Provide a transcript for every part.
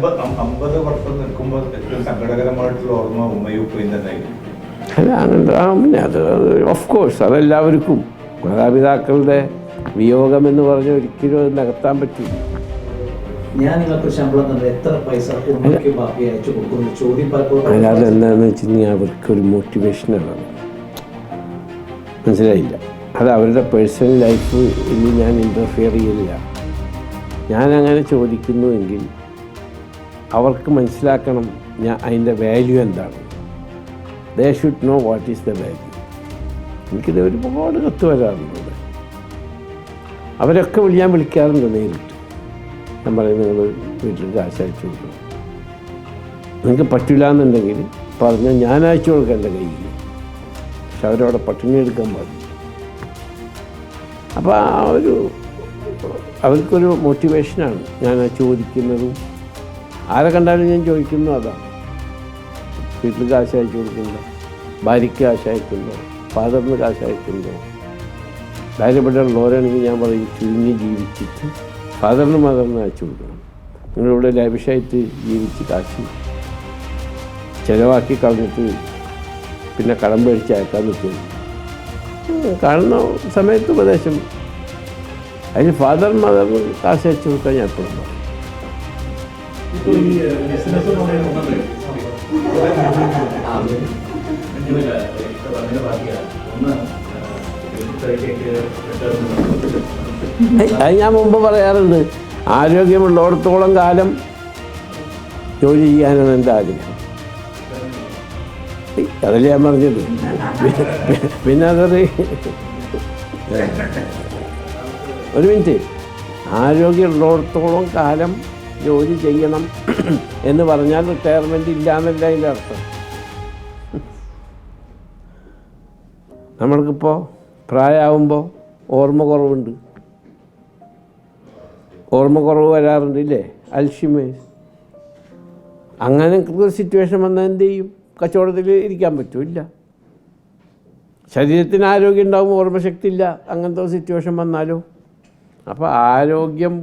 50 വർഷം നിൽക്കുമ്പോൾ ഏറ്റവും സങ്കടകരമായിട്ടുള്ള ഓർമ്മ ഉമ്മയും ഉപ്പയും തന്നെയായിരുന്നു. അല്ല അത് ഓഫ് കോഴ്സ് അതെല്ലാവർക്കും മാതാപിതാക്കളുടെ വിയോഗം എന്ന് പറഞ്ഞാൽ ഒരിക്കലും അത് നികത്താൻ പറ്റില്ല. ഞാൻ നിങ്ങൾക്ക് ശമ്പളം തന്നെ എത്ര പൈസ ബാക്കി അയച്ചു കൊടുക്കുന്നു ചോദ്യം അല്ലാതെ എന്താണെന്ന് വെച്ചിട്ടുണ്ടെങ്കിൽ അവർക്കൊരു മോട്ടിവേഷനാണ്. മനസ്സിലായില്ല, അത് അവരുടെ പേഴ്സണൽ ലൈഫിൽ ഞാൻ ഇൻ്റർഫിയർ ചെയ്യില്ല. ഞാനങ്ങനെ ചോദിക്കുന്നുവെങ്കിൽ അവർക്ക് മനസ്സിലാക്കണം ഞാൻ അതിൻ്റെ വാല്യൂ എന്താണ്. They should know what is the value. എനിക്കിത് ഒരുപാട് കത്ത് വരാറുണ്ട്. അവരൊക്കെ ഞാൻ വിളിക്കാറുണ്ട് നേരിട്ട്. ഞാൻ പറയും നിങ്ങൾ വീട്ടിൽ കാശ് അയച്ചു കൊടുക്കണം, നിങ്ങൾക്ക് പറ്റില്ല എന്നുണ്ടെങ്കിൽ പറഞ്ഞാൽ ഞാൻ അയച്ചു കൊടുക്കാം എൻ്റെ കയ്യിൽ. പക്ഷെ അവരവിടെ പട്ടിണി എടുക്കാൻ പാടില്ല. അപ്പോൾ അവർക്കൊരു മോട്ടിവേഷനാണ് ഞാൻ ചോദിക്കുന്നതും. ആരെ കണ്ടാലും ഞാൻ ചോദിക്കുന്നു അതാണ്. വീട്ടിൽ കാശ് അയച്ചു കൊടുക്കുന്നുണ്ടോ, ഭാര്യയ്ക്ക് കാശ് അയക്കുന്നുണ്ടോ, ഫാദറിന് കാശ് അയക്കുന്നുണ്ടോ. ഭാര്യപ്പെട്ട ഉള്ളവരാണെങ്കിൽ ഞാൻ പറയും ചുരുങ്ങി ജീവിച്ചിട്ട് ഫാദറിനും മദറിനും അയച്ചു കൊടുക്കണം. നിങ്ങളിവിടെ ലാവിഷായിട്ട് ജീവിച്ച് കാശ് ചിലവാക്കി കളഞ്ഞിട്ട് പിന്നെ കടം പേടിച്ച് അയക്കാൻ നിൽക്കുന്നു. കാണുന്ന സമയത്ത് ഉപദേശം അതിന് ഫാദർ മദറിന് കാശ് അയച്ചു കൊടുക്കാൻ ഞാൻ എപ്പോഴും പറയും. അത് ഞാൻ മുമ്പ് പറയാറുണ്ട്, ആരോഗ്യമുള്ളിടത്തോളം കാലം ജോലി ചെയ്യാനാണ് എൻ്റെ ആഗ്രഹം. അതല്ലേ ഞാൻ പറഞ്ഞത്. പിന്നെ അതൊരു ഒരു മിനിറ്റ്, ആരോഗ്യമുള്ളിടത്തോളം കാലം ജോലി ചെയ്യണം എന്ന് പറഞ്ഞാൽ റിട്ടയർമെൻറ്റ് ഇല്ല എന്നല്ല അതിൻ്റെ അർത്ഥം. നമ്മൾക്കിപ്പോൾ പ്രായമാകുമ്പോൾ ഓർമ്മ കുറവ് വരാറുണ്ട് ഇല്ലേ, അൽഷിമേഴ്സ്. അങ്ങനെ ഒരു സിറ്റുവേഷൻ വന്നാൽ എന്ത് ചെയ്യും? കച്ചവടത്തിൽ ഇരിക്കാൻ പറ്റുമില്ല. ശരീരത്തിന് ആരോഗ്യം ഉണ്ടാവും, ഓർമ്മശക്തി ഇല്ല. അങ്ങനത്തെ സിറ്റുവേഷൻ വന്നാലോ? അപ്പോൾ ആരോഗ്യം,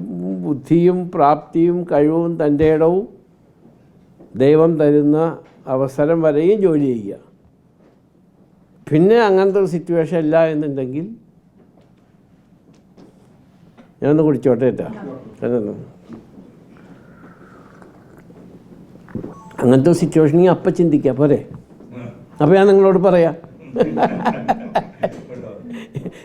ബുദ്ധിയും പ്രാപ്തിയും കഴിവും തൻ്റെ ഇടവും ദൈവം തരുന്ന അവസരം വരെയും ജോലി ചെയ്യുക. പിന്നെ അങ്ങനത്തെ ഒരു സിറ്റുവേഷൻ ഇല്ല എന്നുണ്ടെങ്കിൽ ഞാനൊന്ന് കുടിച്ചോട്ടെ ഏട്ടാ. അങ്ങനത്തെ ഒരു സിറ്റുവേഷനെങ്കിൽ അപ്പം ചിന്തിക്കാം പോരെ. അപ്പോൾ ഞാൻ നിങ്ങളോട് പറയാം.